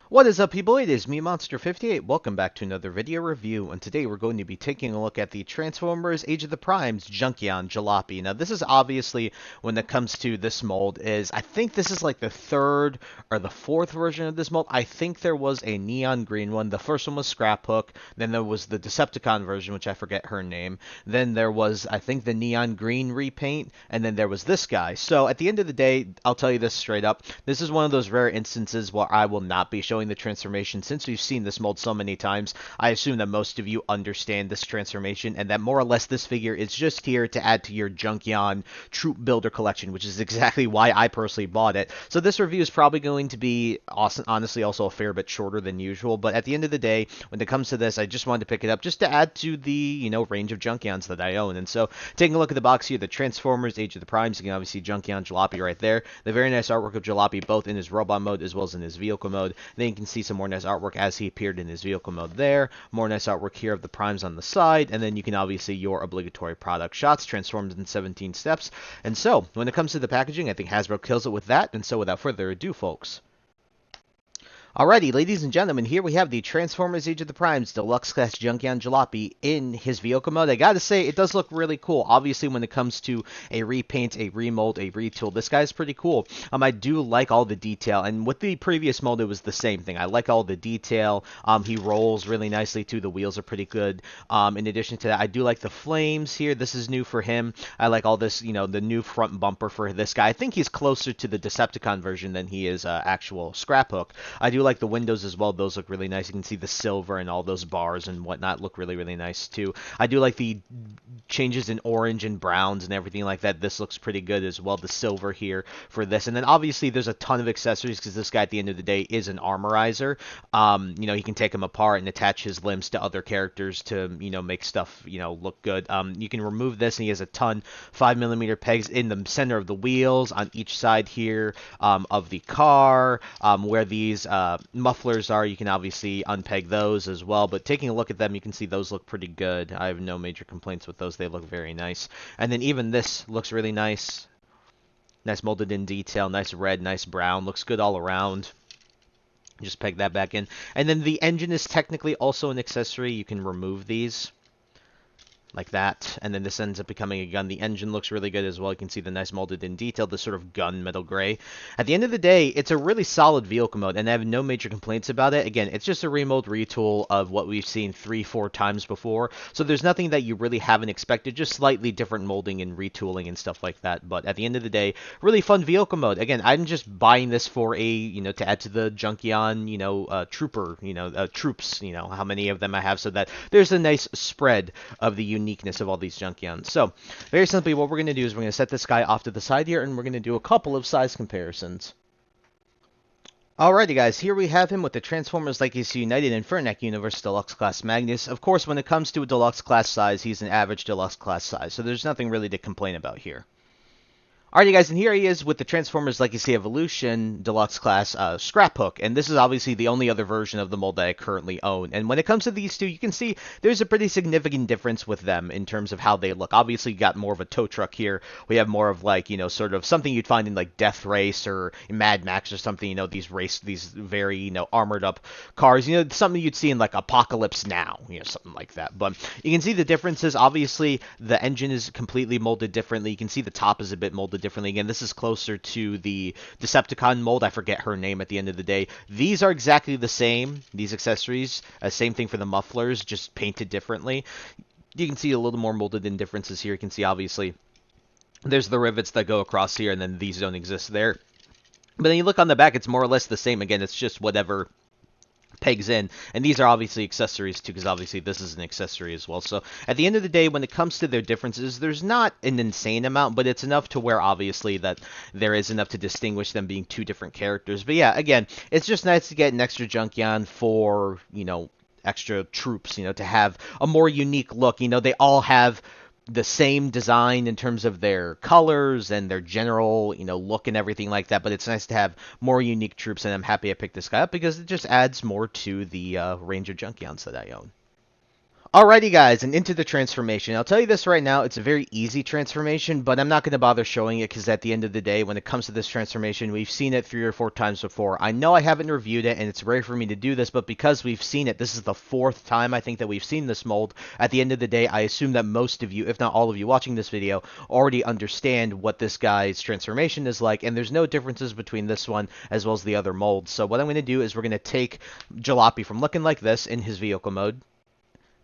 What is up, people? It is me, Monster58. Welcome back to another video review, and today we're going to be taking a look at the Transformers Age of the Primes Junkion Jalopy. Now, this is obviously, when it comes to this mold, I think this is like the third or the fourth version of this mold. I think there was a neon green one. The first one was Scraphook. Then there was the Decepticon version, which I forget her name. Then there was, I think, the neon green repaint, and then there was this guy. So at the end of the day, I'll tell you this straight up. This is one of those rare instances where I will not be showing the transformation. Since we've seen this mold so many times, I assume that most of you understand this transformation and that more or less this figure is just here to add to your Junkion Troop Builder collection, which is exactly why I personally bought it. So this review is probably going to be honestly also a fair bit shorter than usual, but at the end of the day, when it comes to this, I just wanted to pick it up just to add to the, range of Junkions that I own. And so taking a look at the box here, the Transformers Age of the Primes, you can obviously see Junkion Jalopy right there. The very nice artwork of Jalopy both in his robot mode as well as in his vehicle mode. Then you can see some more nice artwork as he appeared in his vehicle mode there. More nice artwork here of the primes on the side. And then you can obviously your obligatory product shots transformed in 17 steps. And so, when it comes to the packaging, I think Hasbro kills it with that. And so without further ado, folks, alrighty, ladies and gentlemen, here we have the Transformers Age of the Primes Deluxe Class Junkion Jalopy in his vehicle mode. I gotta say, it does look really cool. Obviously, when it comes to a repaint, a remold, a retool, this guy's pretty cool. I do like all the detail, and with the previous mold, it was the same thing. I like all the detail. He rolls really nicely too. The wheels are pretty good. In addition to that, I do like the flames here. This is new for him. I like all this, the new front bumper for this guy. I think he's closer to the Decepticon version than he is actual Scraphook. I do like the windows as well. Those look really nice. You can see the silver and all those bars and whatnot look really, really nice too. I do like the changes in orange and browns and everything like that. This looks pretty good as well. The silver here for this. And then obviously there's a ton of accessories because this guy at the end of the day is an armorizer. He can take him apart and attach his limbs to other characters to, make stuff, look good. You can remove this and he has a ton 5mm pegs in the center of the wheels on each side here of the car where these mufflers are. You can obviously unpeg those as well, but taking a look at them, you can see those look pretty good. I have no major complaints with those. They look very nice. And then even this looks really nice. Nice molded in detail, nice red, nice brown. Looks good all around. Just peg that back in. And then the engine is technically also an accessory. You can remove these like that, and then this ends up becoming a gun. The engine looks really good as well. You can see the nice molded in detail, the sort of gun metal gray. At the end of the day, it's a really solid vehicle mode, and I have no major complaints about it. Again, it's just a remold retool of what we've seen 3-4 times before, so there's nothing that you really haven't expected, just slightly different molding and retooling and stuff like that. But at the end of the day, really fun vehicle mode. Again, I'm just buying this for to add to the Junkion, troops, how many of them I have, so that there's a nice spread of the uniqueness of all these Junkions. So, very simply, what we're going to do is we're going to set this guy off to the side here, and we're going to do a couple of size comparisons. Alrighty guys, here we have him with the Transformers Legacy United Infernac Universe Deluxe Class Magnus. Of course, when it comes to a Deluxe Class size, he's an average Deluxe Class size, so there's nothing really to complain about here. Alrighty guys, and here he is with the Transformers Legacy Evolution Deluxe Class Scraphook, and this is obviously the only other version of the mold that I currently own. And when it comes to these two, you can see there's a pretty significant difference with them in terms of how they look. Obviously, you got more of a tow truck here. We have more of like, sort of something you'd find in like Death Race or Mad Max or something, these very, armored up cars, something you'd see in like Apocalypse Now, something like that. But you can see the differences. Obviously, the engine is completely molded differently. You can see the top is a bit molded differently. Again, this is closer to the Decepticon mold. I forget her name at the end of the day. These are exactly the same, these accessories. Same thing for the mufflers, just painted differently. You can see a little more molded in differences here. You can see, obviously, there's the rivets that go across here, and then these don't exist there. But then you look on the back, it's more or less the same. Again, it's just whatever pegs in, and these are obviously accessories too, because obviously this is an accessory as well. So at the end of the day, when it comes to their differences, there's not an insane amount, but it's enough to where obviously that there is enough to distinguish them being two different characters. But yeah, again, it's just nice to get an extra Junkion for, extra troops, to have a more unique look. They all have the same design in terms of their colors and their general, look and everything like that. But it's nice to have more unique troops, and I'm happy I picked this guy up because it just adds more to the range of Junkions that I own. Alrighty guys, and into the transformation. I'll tell you this right now, it's a very easy transformation, but I'm not going to bother showing it because at the end of the day, when it comes to this transformation, we've seen it 3 or 4 times before. I know I haven't reviewed it, and it's rare for me to do this, but because we've seen it, this is the 4th time I think that we've seen this mold. At the end of the day, I assume that most of you, if not all of you watching this video, already understand what this guy's transformation is like, and there's no differences between this one as well as the other molds. So what I'm going to do is we're going to take Jalopy from looking like this in his vehicle mode,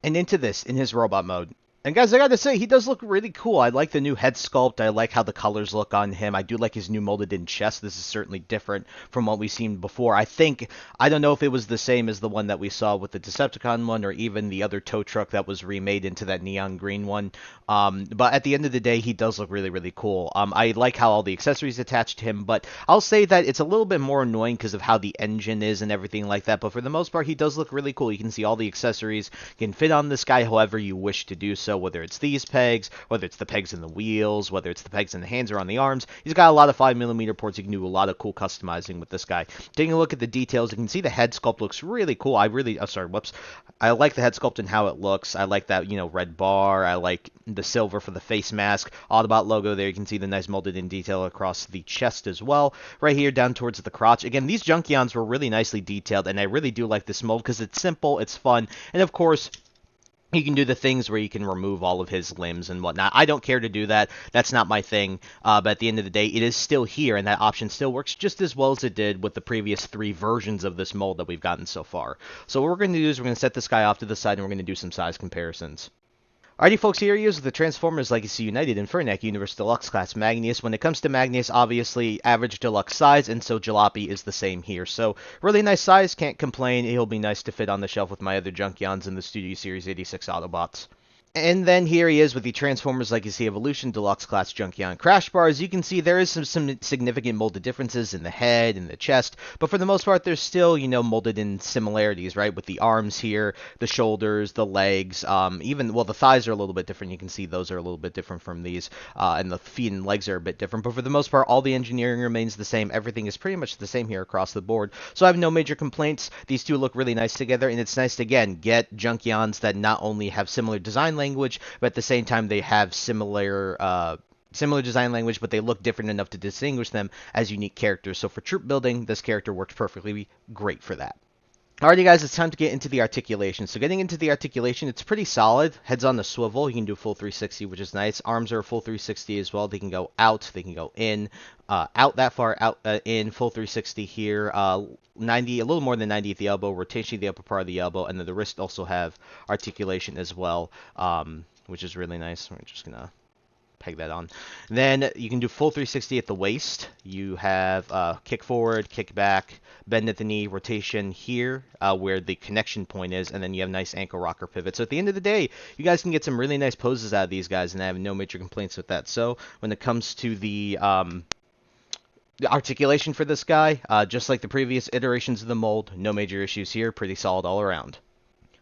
and into this in his robot mode. And guys, I gotta say, he does look really cool. I like the new head sculpt. I like how the colors look on him. I do like his new molded in chest. This is certainly different from what we've seen before. I don't know if it was the same as the one that we saw with the Decepticon one, or even the other tow truck that was remade into that neon green one. But at the end of the day, he does look really, really cool. I like how all the accessories attached to him, but I'll say that it's a little bit more annoying because of how the engine is and everything like that. But for the most part, he does look really cool. You can see all the accessories can fit on this guy however you wish to do so. Whether it's these pegs, whether it's the pegs in the wheels, whether it's the pegs in the hands or on the arms. He's got a lot of 5mm ports. You can do a lot of cool customizing with this guy. Taking a look at the details, you can see the head sculpt looks really cool. I like the head sculpt and how it looks. I like that, red bar. I like the silver for the face mask. Autobot logo there. You can see the nice molded in detail across the chest as well. Right here down towards the crotch. Again, these Junkions were really nicely detailed, and I really do like this mold because it's simple, it's fun, and of course, you can do the things where you can remove all of his limbs and whatnot. I don't care to do that. That's not my thing. But at the end of the day, it is still here, and that option still works just as well as it did with the previous 3 versions of this mold that we've gotten so far. So what we're going to do is we're going to set this guy off to the side, and we're going to do some size comparisons. Alrighty folks, here he is with the Transformers Legacy United Infernac Universe Deluxe Class Magnus. When it comes to Magnus, obviously average deluxe size, and so Jalopy is the same here. So really nice size, can't complain. He'll be nice to fit on the shelf with my other Junkions in the Studio Series 86 Autobots. And then here he is with the Transformers Legacy Evolution Deluxe Class Junkion Crash Bar. As you can see, there is some significant molded differences in the head and the chest, but for the most part, there's still, molded in similarities, right? With the arms here, the shoulders, the legs, the thighs are a little bit different. You can see those are a little bit different from these, and the feet and legs are a bit different, but for the most part, all the engineering remains the same. Everything is pretty much the same here across the board, so I have no major complaints. These two look really nice together, and it's nice to, again, get Junkions that not only have similar design language, but at the same time they have similar design language, but they look different enough to distinguish them as unique characters. So for troop building, this character works perfectly great for that. Alrighty guys, it's time to get into the articulation. So getting into the articulation, it's pretty solid. Head's on the swivel. You can do full 360, which is nice. Arms are full 360 as well. They can go out, they can go in, out that far, out, in, full 360 here. 90, a little more than 90 at the elbow, rotation of the upper part of the elbow, and then the wrist also have articulation as well, which is really nice. We're just gonna peg that on. Then you can do full 360 at the waist. You have kick forward, kick back, bend at the knee, rotation here where the connection point is, and then you have nice ankle rocker pivot. So at the end of the day, you guys can get some really nice poses out of these guys, and I have no major complaints with that. So when it comes to the articulation for this guy, just like the previous iterations of the mold, no major issues here, pretty solid all around.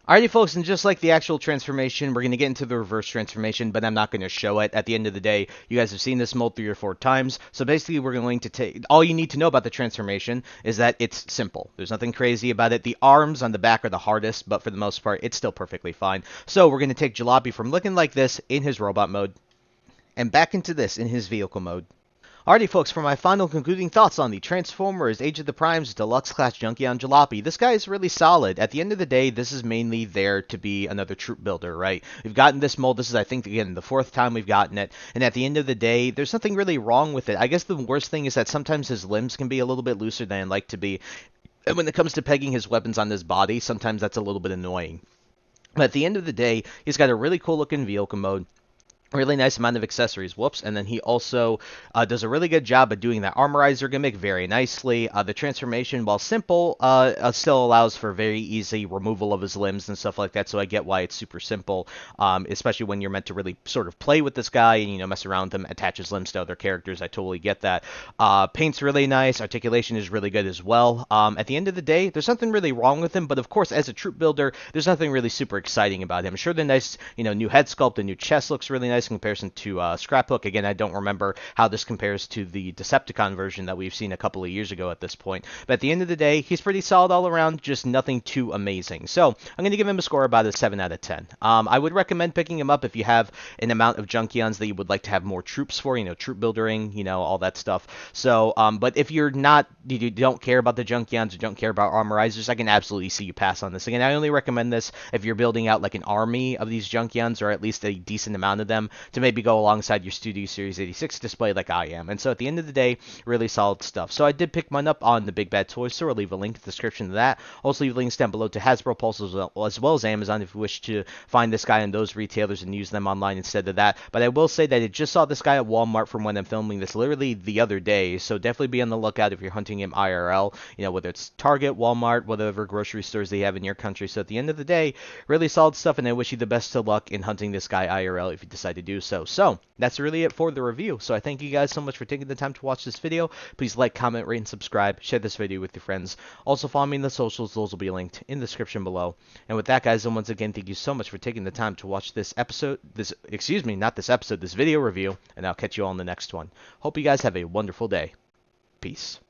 Alrighty folks, and just like the actual transformation, we're going to get into the reverse transformation, but I'm not going to show it. At the end of the day, you guys have seen this mold 3 or 4 times, so basically we're going to take, all you need to know about the transformation is that it's simple. There's nothing crazy about it. The arms on the back are the hardest, but for the most part, it's still perfectly fine. So we're going to take Jalopy from looking like this in his robot mode, and back into this in his vehicle mode. Alrighty folks, for my final concluding thoughts on the Transformers Age of the Primes Deluxe Class Junkion Jalopy, this guy is really solid. At the end of the day, this is mainly there to be another troop builder, right? We've gotten this mold, this is I think again the 4th time we've gotten it, and at the end of the day, there's nothing really wrong with it. I guess the worst thing is that sometimes his limbs can be a little bit looser than I'd like to be, and when it comes to pegging his weapons on his body, sometimes that's a little bit annoying. But at the end of the day, he's got a really cool looking vehicle mode. Really nice amount of accessories, whoops, and then he also does a really good job of doing that armorizer gimmick very nicely. The transformation, while simple, still allows for very easy removal of his limbs and stuff like that, so I get why it's super simple, especially when you're meant to really sort of play with this guy and, mess around with him, attach his limbs to other characters. I totally get that. Paint's really nice. Articulation is really good as well. At the end of the day, there's nothing really wrong with him, but of course, as a troop builder, there's nothing really super exciting about him. Sure, the nice, new head sculpt, the new chest looks really nice, nice in comparison to Scrapbook. Again, I don't remember how this compares to the Decepticon version that we've seen a couple of years ago at this point. But at the end of the day, he's pretty solid all around, just nothing too amazing. So I'm going to give him a score about a 7 out of 10. I would recommend picking him up if you have an amount of Junkions that you would like to have more troops for, troop building, all that stuff. So, but if you're not, you don't care about the Junkions or don't care about armorizers, I can absolutely see you pass on this. Again, I only recommend this if you're building out like an army of these Junkions, or at least a decent amount of them, to maybe go alongside your Studio Series 86 display like I am. And so at the end of the day, really solid stuff. So I did pick mine up on the Big Bad Toy Store. I'll leave a link in the description to that. Also leave links down below to Hasbro Pulse as well as Amazon if you wish to find this guy in those retailers and use them online instead of that. But I will say that I just saw this guy at Walmart from when I'm filming this literally the other day, so definitely be on the lookout if you're hunting him IRL, whether it's Target, Walmart, whatever grocery stores they have in your country. So at the end of the day, really solid stuff, and I wish you the best of luck in hunting this guy IRL if you decide to do so. So that's really it for the review. So I thank you guys so much for taking the time to watch this video. Please like, comment, rate, and subscribe. Share this video with your friends. Also follow me in the socials. Those will be linked in the description below. And with that, guys, and once again, thank you so much for taking the time to watch this video review, and I'll catch you all in the next one. Hope you guys have a wonderful day. Peace.